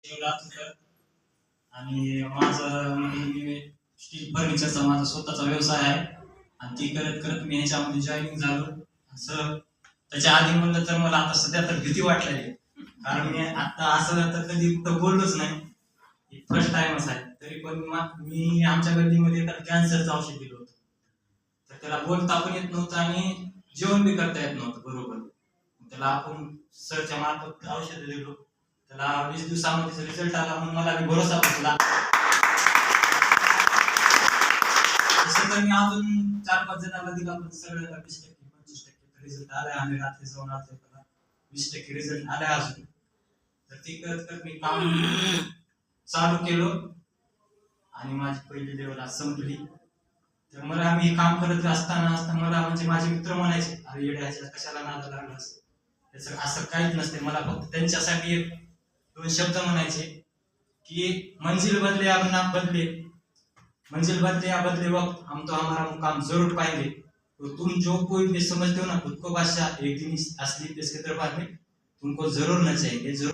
शिवरात्र आणि माझं मी स्टील फर्निचरचा माझा स्वतःचा व्यवसाय आहे आणि ती करत करत मी ह्याच्यामध्ये जॉईनिंग झालो. असं त्याच्या आधी म्हणलं तर मला आता सध्या तर भीती वाटलेली, कारण मी आता असं तर कधी कुठं बोललोच नाही, फर्स्ट टाइमच आहे. तरी पण मी आमच्या गल्लीमध्ये एका कॅन्सरचं औषध दिलं होतं, तर त्याला बोलता पण येत नव्हतं आणि जेवण बी करता येत नव्हतं बरोबर. त्याला आपण सरच्या मार्फत औषध दिलो, त्याला 20 दिवसामध्ये रिझल्ट आला म्हणून मला बी भरोसा बसला. तसं तर मी अजून 4-5 जणांना दिला, पण सगळ्याला 20%-25% रिझल्ट आलाय. आम्ही रात्री जाऊन आलो, त्याला 20% रिझल्ट आलाय अजून. तर ती करत करत मी काम चालू केलं आणि माझी पहिली लेवल आज संपली. तर मला मी काम करत असताना मला म्हणजे माझे मित्र म्हणायचे, अरे येड्या कशाला नादा लागलास, त्याचं असं काहीच नसते. मला फक्त त्यांच्यासाठी 1-2 शब्द म्हणायचे कि मंजिल बदले अब नाम बदले, मंजिल बदले या बदले वक्त, हम तो हमारा मुकाम जरूर पाएंगे. तो तुम जो कोई भी समझते हो ना खुद को बादशाह, एक दिन असली इसके दरबार में तुमको जरूर न चाहिए, जरूर